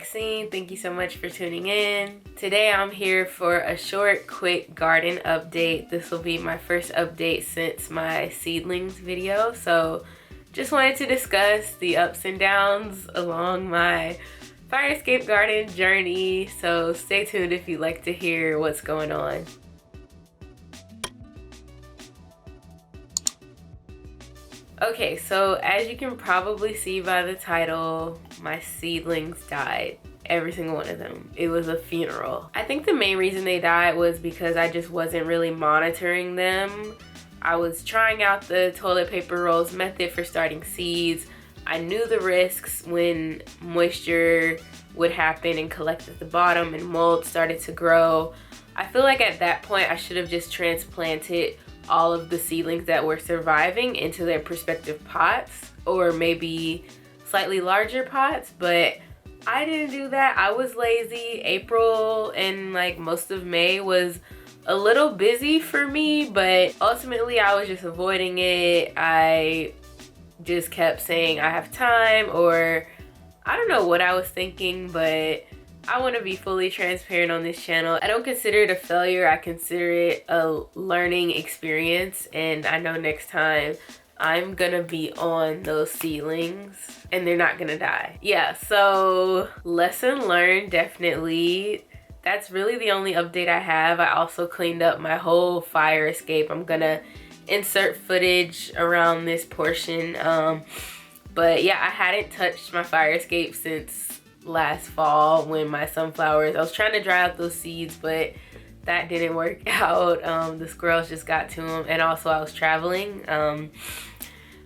unboxing. Thank you so much for tuning in. Today I'm here for a short, quick garden update. This will be my first update since my seedlings video. So just wanted to discuss the ups and downs along my fire escape garden journey. So stay tuned if you'd like to hear what's going on. Okay, so as you can probably see by the title, my seedlings died. Every single one of them. It was a funeral. I think the main reason they died was because I just wasn't really monitoring them. I was trying out the toilet paper rolls method for starting seeds. I knew the risks when moisture would happen and collect at the bottom and mold started to grow. I feel like at that point I should have just transplanted all of the seedlings that were surviving into their prospective pots, or maybe slightly larger pots, but I didn't do that. I was lazy. April and like most of May was a little busy for me, but ultimately I was just avoiding it. I just kept saying I have time, or I don't know what I was thinking, but I want to be fully transparent on this channel. I don't consider it a failure. I consider it a learning experience, and I know next time I'm gonna be on those seedlings and they're not gonna die. Yeah, so lesson learned, definitely. That's really the only update I have. I also cleaned up my whole fire escape. I'm gonna insert footage around this portion. But yeah, I hadn't touched my fire escape since last fall when my sunflowers, I was trying to dry out those seeds, but that didn't work out. The squirrels just got to them, and also I was traveling.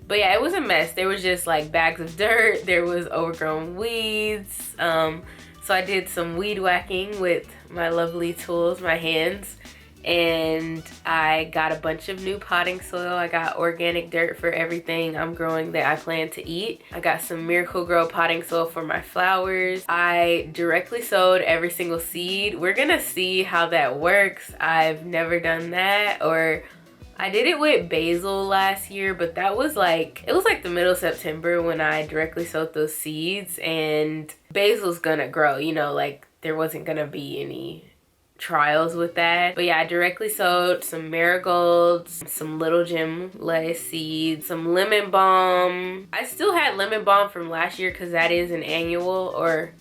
But yeah, it was a mess. There was just like bags of dirt, there was overgrown weeds. So I did some weed whacking with my lovely tools, my hands, and I got a bunch of new potting soil. I got organic dirt for everything I'm growing that I plan to eat. I got some Miracle-Gro potting soil for my flowers. I directly sowed every single seed. We're gonna see how that works. I've never done that, or I did it with basil last year, but that was like, it was like the middle of September when I directly sowed those seeds, and basil's gonna grow, you know, like there wasn't gonna be any trials with that. But yeah, I directly sowed some marigolds, some little gem lettuce seeds, some lemon balm. I still had lemon balm from last year because that is an annual, or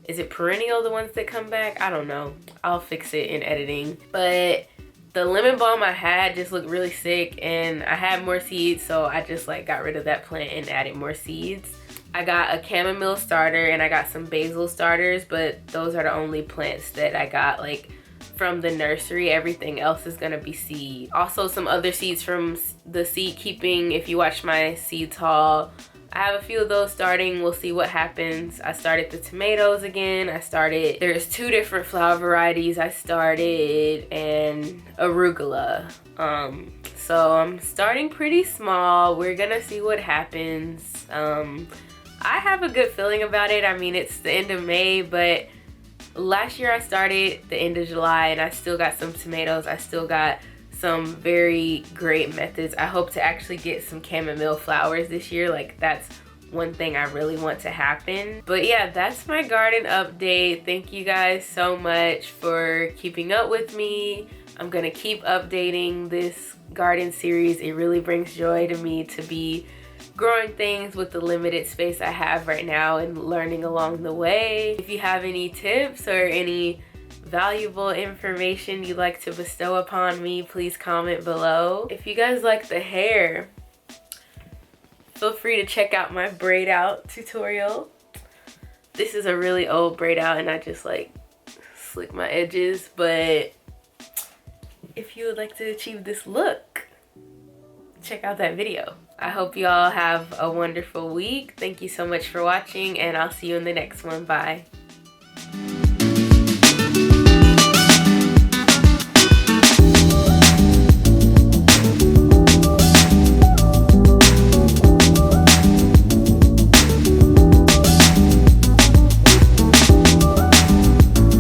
is it perennial, the ones that come back? I don't know. I'll fix it in editing. But the lemon balm I had just looked really sick, and I had more seeds, so I just like got rid of that plant and added more seeds. I got a chamomile starter and I got some basil starters, but those are the only plants that I got like from the nursery. Everything else is gonna be seed. Also some other seeds from the seed keeping. If you watch my seeds haul, I have a few of those starting. We'll see what happens. I started the tomatoes again. There's two different flower varieties I started, and arugula. So I'm starting pretty small. We're gonna see what happens. I have a good feeling about it. I mean, it's the end of May, but last year I started the end of July and I still got some tomatoes. I still got some very great methods. I hope to actually get some chamomile flowers this year. Like that's one thing I really want to happen. But yeah, that's my garden update. Thank you guys so much for keeping up with me. I'm gonna keep updating this garden series. It really brings joy to me to be growing things with the limited space I have right now and learning along the way. If you have any tips or any valuable information you'd like to bestow upon me, please comment below. If you guys like the hair, feel free to check out my braid out tutorial. This is a really old braid out and I just like slick my edges, but if you would like to achieve this look, check out that video. I hope you all have a wonderful week. Thank you so much for watching, and I'll see you in the next one. Bye.